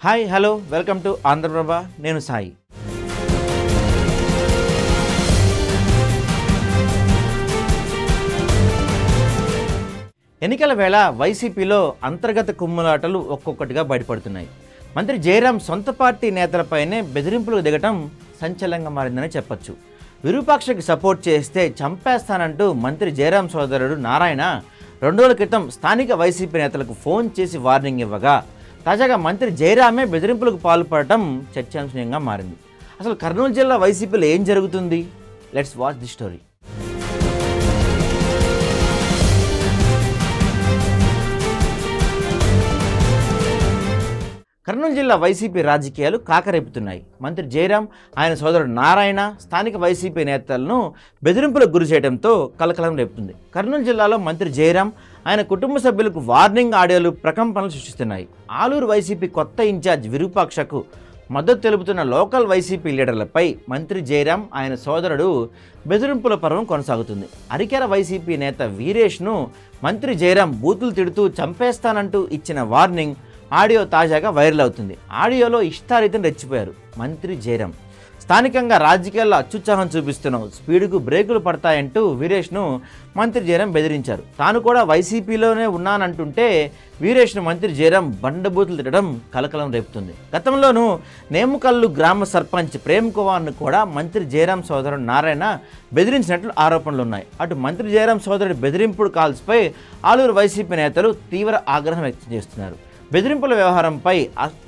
Hi hello welcome to Andhra Prabha. నేను సాయి. ఎన్నికల వేళ వైసీపీలో అంతర్గత కుమ్ములాటలు ఒక్కొక్కటిగా బయటపడుతున్నాయి. మంత్రి జయరాం సొంత పార్టీ నేతలపైనే బెదిరింపులకు దిగటం సంచలనంగా మారిందని చెప్పొచ్చు. విరూపాక్షకి సపోర్ట్ చేస్తే చంపేస్తానంటూ మంత్రి జయరాం సోదరుడు నారాయణ 2 రోజుల క్రితం స్థానిక వైసీపీ నేతలకు ఫోన్ చేసి వార్నింగ్ ఇవ్వగా తాజాగా మంత్రి జయరామే బెదిరింపులకు పాల్పడటం చర్చాంశనీయంగా మారింది. అసలు కర్నూలు జిల్లా వైసీపీలో ఏం జరుగుతుంది? Let's watch the story. Kurnool జిల్లా వైసీపీ రాజకీయాలు కాకరేపుతున్నాయి. మంత్రి జయరాం, ఆయన సోదరుడు నారాయణ స్థానిక వైసీపీ నేతలను బెదిరింపులకు గురి చేయడంతో కలకలం రేపుతుంది. కర్నూలు జిల్లాలో మంత్రి జయరాం, ఆయన కుటుంబ సభ్యులకు వార్నింగ్ ఆడియోలు ప్రకంపనలు సృష్టిస్తున్నాయి. ఆలూరు వైసీపీ కొత్త ఇన్ఛార్జ్ విరూపాక్షకు మద్దతు తెలుపుతున్న లోకల్ వైసీపీ లీడర్లపై మంత్రి జయరాం, ఆయన సోదరుడు బెదిరింపుల పర్వం కొనసాగుతుంది. అరికెర వైసీపీ నేత వీరేష్ను మంత్రి జయరాం బూతులు తిడుతూ చంపేస్తానంటూ ఇచ్చిన వార్నింగ్ ఆడియో తాజాగా వైరల్ అవుతుంది. ఆడియోలో ఇష్టారీతిని రెచ్చిపోయారు మంత్రి జయరాం. స్థానికంగా రాజకీయాల్లో అత్యుత్సాహం చూపిస్తున్నాం, స్పీడ్కు బ్రేకులు పడతాయంటూ వీరేష్ను మంత్రి జయరాం బెదిరించారు. తాను కూడా వైసీపీలోనే ఉన్నానంటుంటే వీరేష్ను మంత్రి జయరాం బండబూతులు తిట్టడం కలకలం రేపుతుంది. గతంలోనూ నేముకల్లు గ్రామ సర్పంచ్ ప్రేమ్ కుమార్ను కూడా మంత్రి జయరాం సోదరుడు నారాయణ బెదిరించినట్లు ఆరోపణలు ఉన్నాయి. అటు మంత్రి జయరాం సోదరుడి బెదిరింపుడు కాల్స్పై ఆలూరు వైసీపీ నేతలు తీవ్ర ఆగ్రహం వ్యక్తం చేస్తున్నారు. బెదిరింపుల వ్యవహారంపై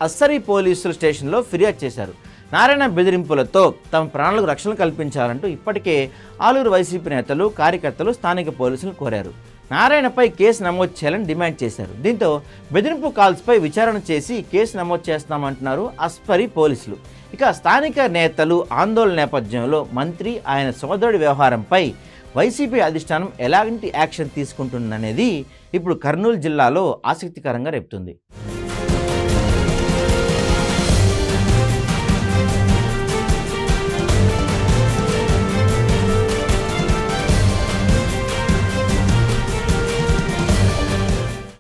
అస్సరీ పోలీసుల స్టేషన్లో ఫిర్యాదు చేశారు. నారాయణ బెదిరింపులతో తమ ప్రాణాలకు రక్షణ కల్పించాలంటూ ఇప్పటికే ఆలూరు వైసీపీ నేతలు, కార్యకర్తలు స్థానిక పోలీసులు కోరారు. నారాయణపై కేసు నమోదు చేయాలని డిమాండ్ చేశారు. దీంతో బెదిరింపు కాల్స్పై విచారణ చేసి కేసు నమోదు చేస్తామంటున్నారు అస్సరీ పోలీసులు. ఇక స్థానిక నేతలు ఆందోళన నేపథ్యంలో మంత్రి, ఆయన సోదరుడి వ్యవహారంపై వైసీపీ అధిష్టానం ఎలాంటి యాక్షన్ తీసుకుంటుందనేది ఇప్పుడు కర్నూలు జిల్లాలో ఆసక్తికరంగా రేపుతుంది.